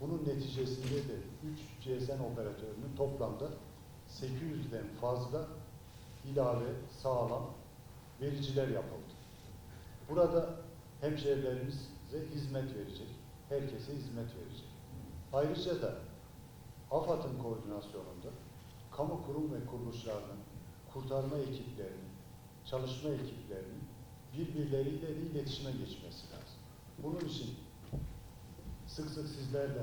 Bunun neticesinde de 3 GSM operatörünün toplamda 800'den fazla ilave sağlam vericiler yapıldı. Burada hemşehrilerimize hizmet verecek, herkese hizmet verecek. Ayrıca da AFAD'ın koordinasyonunda kamu kurum ve kuruluşlarının, kurtarma ekiplerinin, çalışma ekiplerinin birbirleriyle de iletişime geçmesi lazım. Bunun için sık sık sizlerle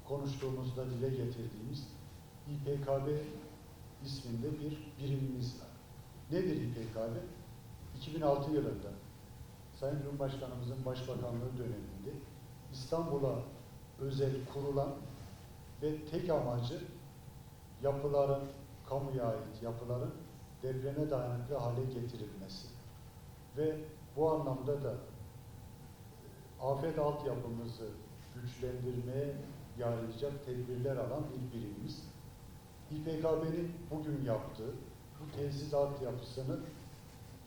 konuştuğumuzda dile getirdiğimiz İPKB isminde bir birimimiz var. Nedir İPKB? 2006 yılında Sayın Cumhurbaşkanımızın Başbakanlığı döneminde İstanbul'a özel kurulan ve tek amacı yapıların, kamuya ait yapıların depreme dayanıklı hale getirilmesi ve bu anlamda da afet altyapımızı güçlendirmeye yarayacak tedbirler alan bir birimimiz. İPKB'nin bugün yaptığı bu tesis altyapısını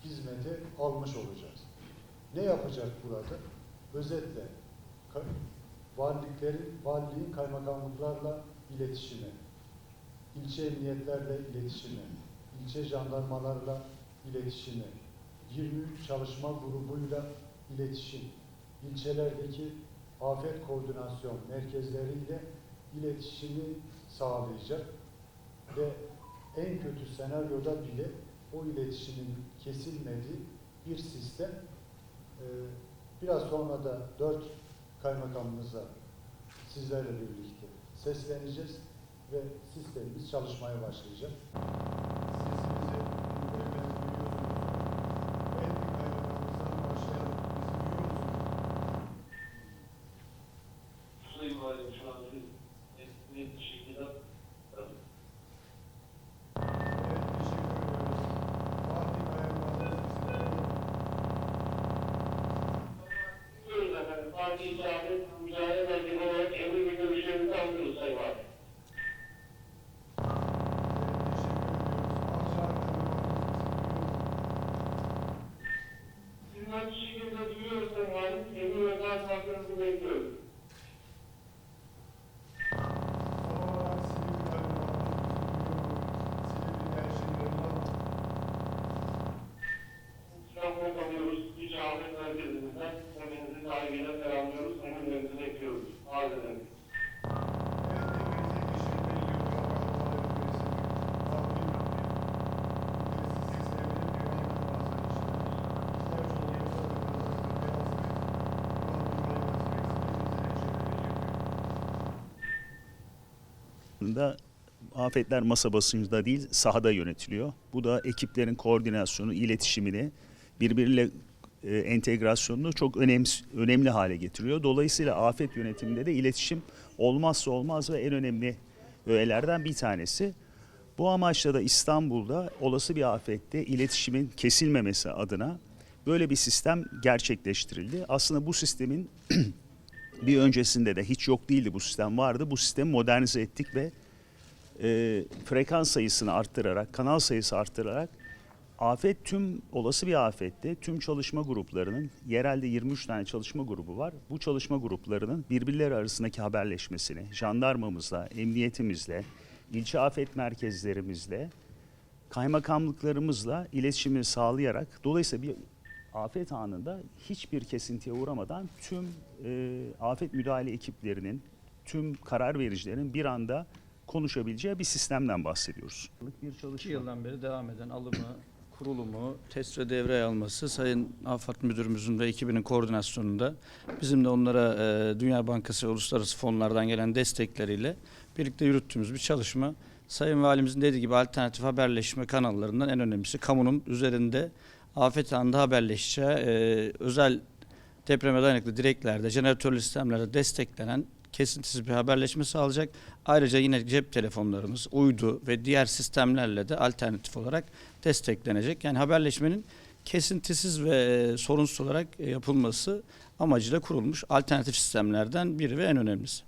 hizmete almış olacağız. Ne yapacak burada? Özetle valiliğin kaymakamlıklarla iletişimi, ilçe emniyetlerle iletişimi, ilçe jandarmalarla iletişimi, 23 çalışma grubuyla iletişim, ilçelerdeki afet koordinasyon merkezleriyle iletişimi sağlayacak ve en kötü senaryoda bile o iletişimin kesilmediği bir sistem. Biraz sonra da 4 kaymakamımıza sizlerle birlikte sesleneceğiz ve sistemimiz çalışmaya başlayacak. Parti icabı mücadele merkezi olarak emir ve görüşlerimizi alıyoruz Sayın Valim. Sizden bir şekilde duyuyoruz Sayın Valim. Emir ve talimatlarınızı bekliyoruz. İstanbul'a kalıyoruz. İcabı merkezimizden. Hepinizi saygıyla selamlıyoruz. Emirlerinizi bekliyoruz. Arz ederim. Da afetler masa basıncında değil sahada yönetiliyor. Bu da ekiplerin koordinasyonu, iletişimini, birbiriyle entegrasyonunu çok önemli hale getiriyor. Dolayısıyla afet yönetiminde de iletişim olmazsa olmaz ve en önemli öğelerden bir tanesi. Bu amaçla da İstanbul'da olası bir afette iletişimin kesilmemesi adına böyle bir sistem gerçekleştirildi. Aslında bu sistemin bir öncesinde de hiç yok değildi, bu sistem vardı. Bu sistemi modernize ettik ve frekans sayısını arttırarak, kanal sayısı arttırarak olası bir afette tüm çalışma gruplarının, yerelde 23 tane çalışma grubu var. Bu çalışma gruplarının birbirleri arasındaki haberleşmesini, jandarmamızla, emniyetimizle, ilçe afet merkezlerimizle, kaymakamlıklarımızla iletişimi sağlayarak, dolayısıyla bir afet anında hiçbir kesintiye uğramadan tüm afet müdahale ekiplerinin, tüm karar vericilerin bir anda konuşabileceği bir sistemden bahsediyoruz. 2 yıldan beri devam eden alımı, kurulumu, test ve devreye alması Sayın AFAD Müdürümüzün ve ekibinin koordinasyonunda bizim de onlara Dünya Bankası ve uluslararası fonlardan gelen destekleriyle birlikte yürüttüğümüz bir çalışma. Sayın Valimizin dediği gibi alternatif haberleşme kanallarından en önemlisi kamunun üzerinde afet anında haberleşeceği özel depreme dayanıklı direklerde, jeneratörlü sistemlerde desteklenen kesintisiz bir haberleşme sağlayacak. Ayrıca yine cep telefonlarımız, uydu ve diğer sistemlerle de alternatif olarak desteklenecek. Yani haberleşmenin kesintisiz ve sorunsuz olarak yapılması amacıyla kurulmuş alternatif sistemlerden biri ve en önemlisi.